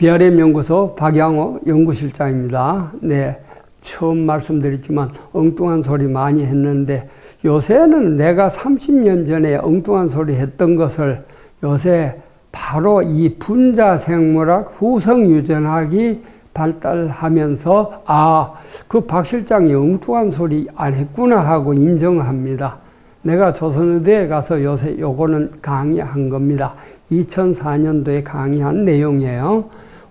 BRM 연구소 박양호 연구실장입니다. 네, 처음 말씀드렸지만 엉뚱한 소리 많이 했는데 요새는 내가 30년 전에 엉뚱한 소리 했던 것을 요새 바로 이 분자생물학 후성유전학이 발달하면서 그 박 실장이 엉뚱한 소리 안 했구나 하고 인정합니다. 내가 조선의대에 가서 요새 요거는 강의한 겁니다. 2004년도에 강의한 내용이에요.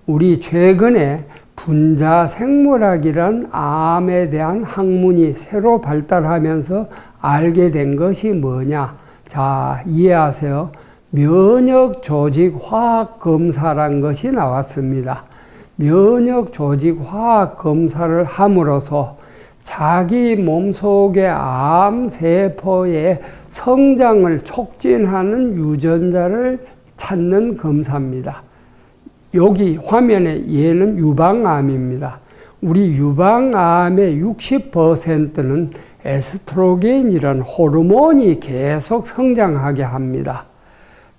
우리 최근에 분자생물학이란 암에 대한 학문이 새로 발달하면서 알게 된 것이 뭐냐. 자, 이해하세요. 면역조직화학검사란 것이 나왔습니다. 면역조직화학검사를 함으로써 자기 몸속의 암세포의 성장을 촉진하는 유전자를 찾는 검사입니다. 여기 화면에 얘는 유방암입니다. 우리 유방암의 60%는 에스트로겐이라는 호르몬이 계속 성장하게 합니다.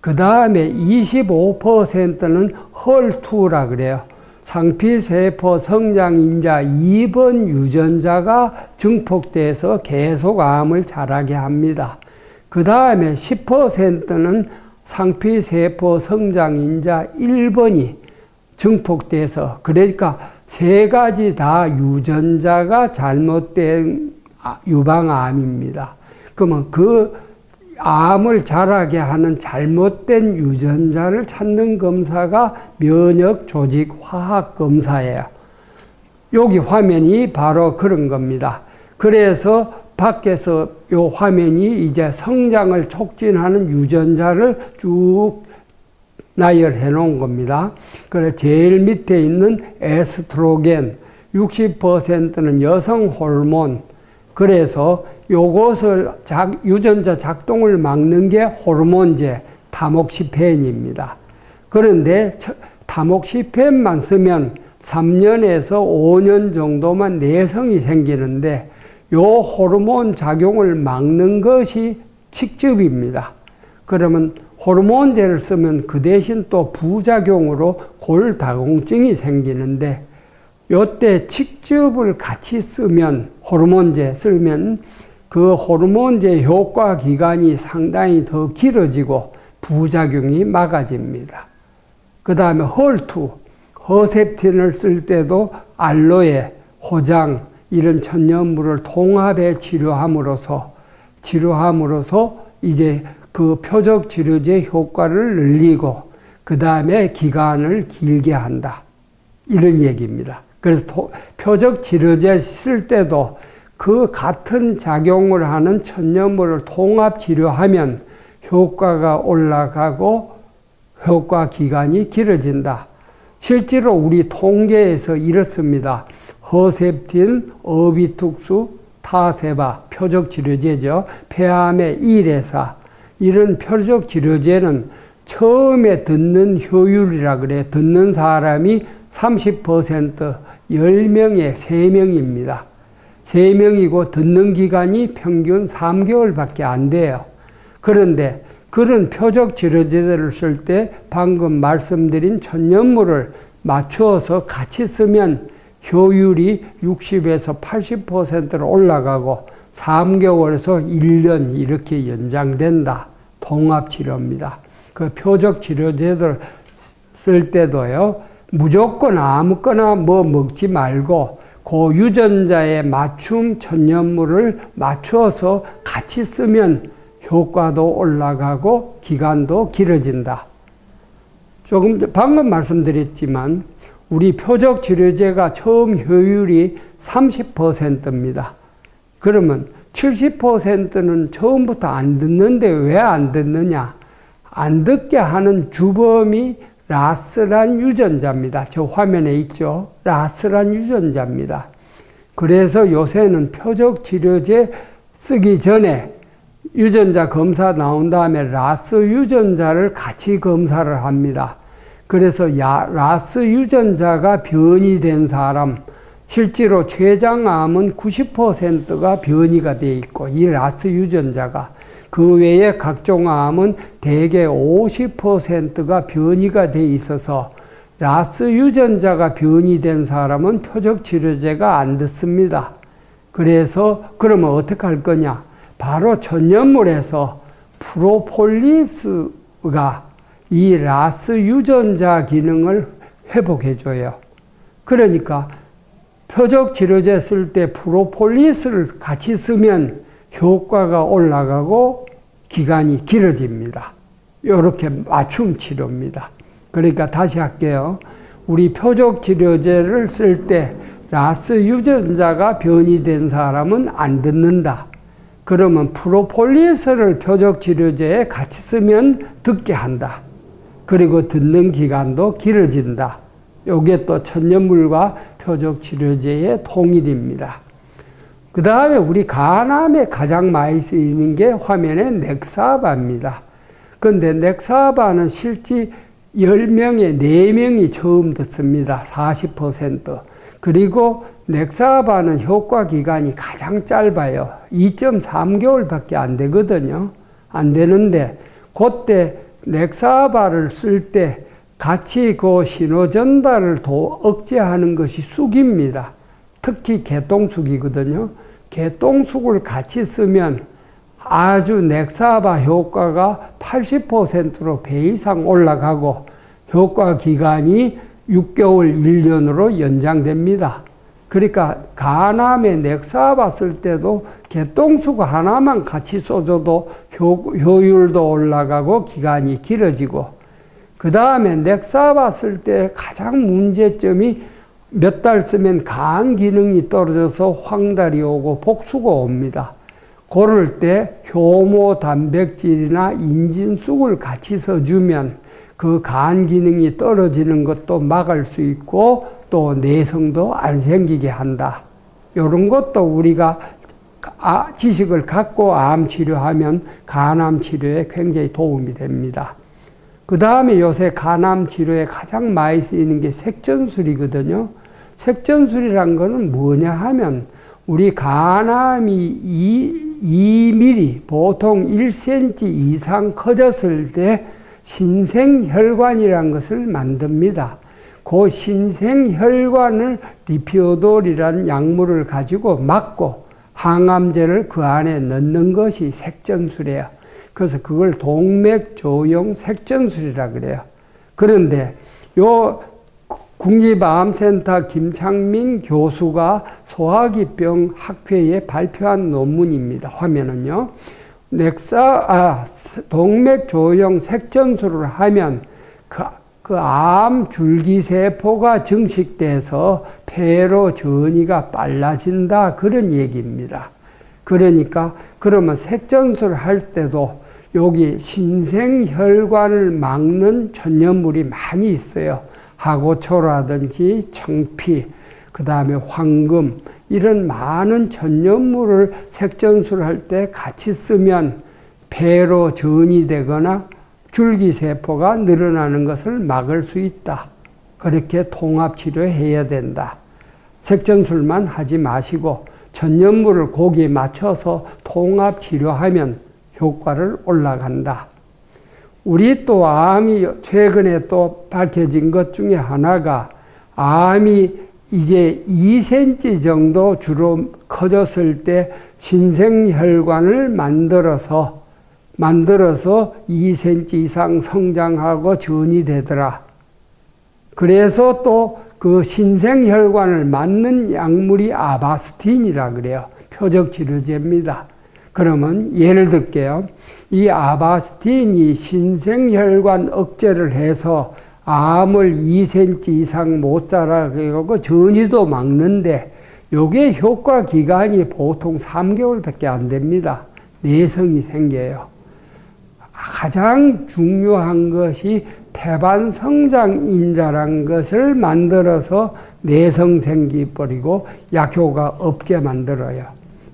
그 다음에 25%는 헐2라 그래요. 상피세포 성장인자 2번 유전자가 증폭돼서 계속 암을 자라게 합니다. 그 다음에 10%는 상피세포 성장인자 1번이 증폭돼서, 그러니까 세 가지 다 유전자가 잘못된 유방암입니다. 그러면 그 암을 자라게 하는 잘못된 유전자를 찾는 검사가 면역조직화학검사예요. 여기 화면이 바로 그런 겁니다. 그래서 밖에서 요 화면이 이제 성장을 촉진하는 유전자를 쭉 나열해 놓은 겁니다. 그래 제일 밑에 있는 에스트로겐 60%는 여성 호르몬. 그래서 요것을 유전자 작동을 막는 게 호르몬제 타목시펜입니다. 그런데 타목시펜만 쓰면 3년에서 5년 정도만 내성이 생기는데 요 호르몬 작용을 막는 것이 칡즙입니다. 그러면 호르몬제를 쓰면 그 대신 또 부작용으로 골다공증이 생기는데 요때 칡즙을 같이 쓰면, 호르몬제 쓰면 그 호르몬제 효과 기간이 상당히 더 길어지고 부작용이 막아집니다. 그 다음에 헐2, 허셉틴을 쓸 때도 알로에, 호장 이런 천연물을 통합해 치료함으로써 이제 그 표적 치료제 효과를 늘리고 그 다음에 기간을 길게 한다. 이런 얘기입니다. 그래서 표적 치료제 쓸 때도 그 같은 작용을 하는 천연물을 통합 치료하면 효과가 올라가고 효과 기간이 길어진다. 실제로 우리 통계에서 이렇습니다. 허셉틴, 어비툭스, 타세바, 표적 치료제죠. 폐암의 1회사. 이런 표적 치료제는 처음에 듣는 효율이라 그래. 듣는 사람이 30%, 10명에 3명입니다. 3명이고 듣는 기간이 평균 3개월밖에 안 돼요. 그런데 그런 표적 치료제들을 쓸 때 방금 말씀드린 천연물을 맞추어서 같이 쓰면 효율이 60에서 80%로 올라가고 3개월에서 1년 이렇게 연장된다. 통합치료입니다. 그 표적 치료제들 쓸 때도요. 무조건 아무거나 먹지 말고 그 유전자에 맞춤 천연물을 맞추어서 같이 쓰면 효과도 올라가고 기간도 길어진다. 방금 말씀드렸지만 우리 표적 치료제가 처음 효율이 30%입니다. 그러면 70%는 처음부터 안 듣는데 왜 안 듣느냐? 안 듣게 하는 주범이 라스란 유전자입니다. 저 화면에 있죠. 라스란 유전자입니다. 그래서 요새는 표적 치료제 쓰기 전에 유전자 검사 나온 다음에 라스 유전자를 같이 검사를 합니다. 그래서 라스 유전자가 변이된 사람, 실제로 췌장암은 90%가 변이가 되어 있고 이 라스 유전자가, 그 외에 각종 암은 대개 50%가 변이가 되어 있어서 라스 유전자가 변이된 사람은 표적치료제가 안 듣습니다. 그래서 그러면 어떻게 할 거냐? 바로 천연물에서 프로폴리스가 이 라스 유전자 기능을 회복해줘요. 그러니까 표적치료제 쓸 때 프로폴리스를 같이 쓰면 효과가 올라가고 기간이 길어집니다. 이렇게 맞춤 치료입니다. 그러니까 다시 할게요. 우리 표적치료제를 쓸 때 라스 유전자가 변이된 사람은 안 듣는다. 그러면 프로폴리스를 표적치료제에 같이 쓰면 듣게 한다. 그리고 듣는 기간도 길어진다. 요게 또 천연물과 표적치료제의 통일입니다. 그 다음에 우리 간암에 가장 많이 쓰이는 게 화면에 넥사바입니다. 그런데 넥사바는 실제 10명에 4명이 처음 듣습니다. 40%. 그리고 넥사바는 효과 기간이 가장 짧아요. 2.3개월밖에 안 되거든요. 안 되는데 그때 넥사바를 쓸 때 같이 그 신호 전달을 억제하는 것이 쑥입니다. 특히 개똥쑥이거든요. 개똥쑥을 같이 쓰면 아주 넥사바 효과가 80%로 배 이상 올라가고 효과 기간이 6개월, 1년으로 연장됩니다. 그러니까 간암에 넥사바 쓸 때도 개똥쑥 하나만 같이 써줘도 효율도 올라가고 기간이 길어지고, 그 다음에 넥사바 쓸 때 가장 문제점이 몇 달 쓰면 간 기능이 떨어져서 황달이 오고 복수가 옵니다. 그럴 때 효모 단백질이나 인진쑥을 같이 써주면 그 간 기능이 떨어지는 것도 막을 수 있고 또 내성도 안 생기게 한다. 이런 것도 우리가 지식을 갖고 암 치료하면 간암 치료에 굉장히 도움이 됩니다. 그 다음에 요새 간암 치료에 가장 많이 쓰이는 게 색전술이거든요. 색전술이란 거는 뭐냐 하면 우리 간암이 2mm, 보통 1cm 이상 커졌을 때 신생혈관이라는 것을 만듭니다. 그 신생혈관을 리피오돌이라는 약물을 가지고 막고 항암제를 그 안에 넣는 것이 색전술이에요. 그래서 그걸 동맥조용 색전술이라 그래요. 그런데 요 국립암센터 김창민 교수가 소화기병 학회에 발표한 논문입니다. 화면은요. 동맥조용 색전술을 하면 그 암 줄기세포가 증식돼서 폐로 전이가 빨라진다. 그런 얘기입니다. 그러니까 그러면 색전술 할 때도 여기 신생혈관을 막는 천연물이 많이 있어요. 하고초라든지 청피, 그 다음에 황금, 이런 많은 천연물을 색전술 할 때 같이 쓰면 폐로 전이 되거나 줄기세포가 늘어나는 것을 막을 수 있다. 그렇게 통합치료해야 된다. 색전술만 하지 마시고 천연물을 거기에 맞춰서 통합치료하면 효과를 올라간다. 우리 또 암이 최근에 또 밝혀진 것 중에 하나가 암이 이제 2cm 정도 주로 커졌을 때 신생혈관을 만들어서 2cm 이상 성장하고 전이 되더라. 그래서 또 그 신생혈관을 막는 약물이 아바스틴이라 그래요. 표적치료제입니다. 그러면 예를 들게요. 이 아바스틴이 신생혈관 억제를 해서 암을 2cm 이상 못 자라게 하고 전이도 막는데 요게 효과 기간이 보통 3개월밖에 안 됩니다. 내성이 생겨요. 가장 중요한 것이 태반성장인자란 것을 만들어서 내성 생기버리고 약효가 없게 만들어요.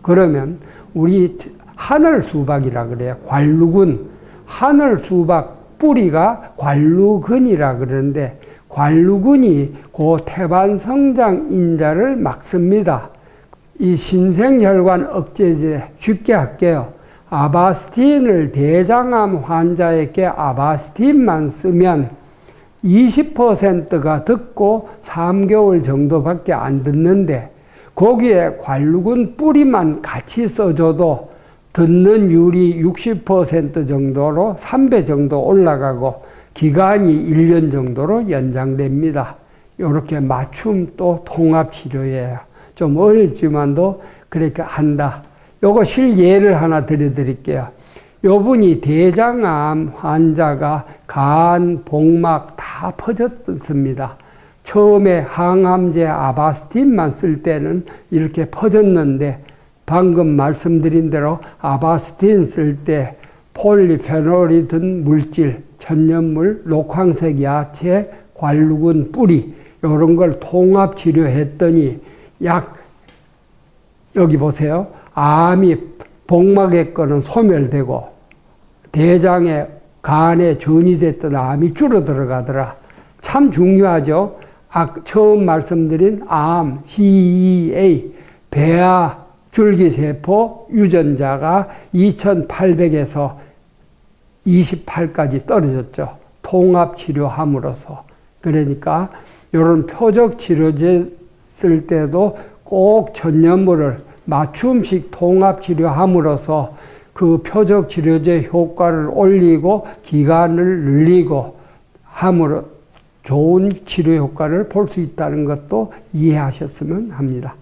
그러면 우리 하늘수박이라 그래요. 관루근. 하늘수박 뿌리가 관루근이라 그러는데 관루근이 그 태반성장인자를 막습니다. 이 신생혈관 억제제 쉽게 할게요. 아바스틴을 대장암 환자에게 아바스틴만 쓰면 20%가 듣고 3개월 정도밖에 안 듣는데 거기에 관루군 뿌리만 같이 써줘도 듣는 율이 60% 정도로 3배 정도 올라가고 기간이 1년 정도로 연장됩니다. 이렇게 맞춤 또 통합치료예요. 좀 어렵지만도 그렇게 한다. 요거 실예를 하나 들려드릴게요. 요분이 대장암 환자가 간, 복막 다 퍼졌습니다. 처음에 항암제 아바스틴만 쓸 때는 이렇게 퍼졌는데 방금 말씀드린 대로 아바스틴 쓸 때 폴리페놀이 든 물질, 천연물, 녹황색 야채, 관루군 뿌리 이런 걸 통합 치료했더니 여기 보세요. 암이 복막의 거는 소멸되고 대장에 간에 전이됐던 암이 줄어들어가더라. 참 중요하죠. 처음 말씀드린 암, CEA, 배아 줄기세포 유전자가 2800에서 28까지 떨어졌죠. 통합치료함으로써. 그러니까 이런 표적치료제 쓸 때도 꼭 전염물을 맞춤식 통합치료함으로써 그 표적치료제 효과를 올리고 기간을 늘리고 함으로 좋은 치료 효과를 볼 수 있다는 것도 이해하셨으면 합니다.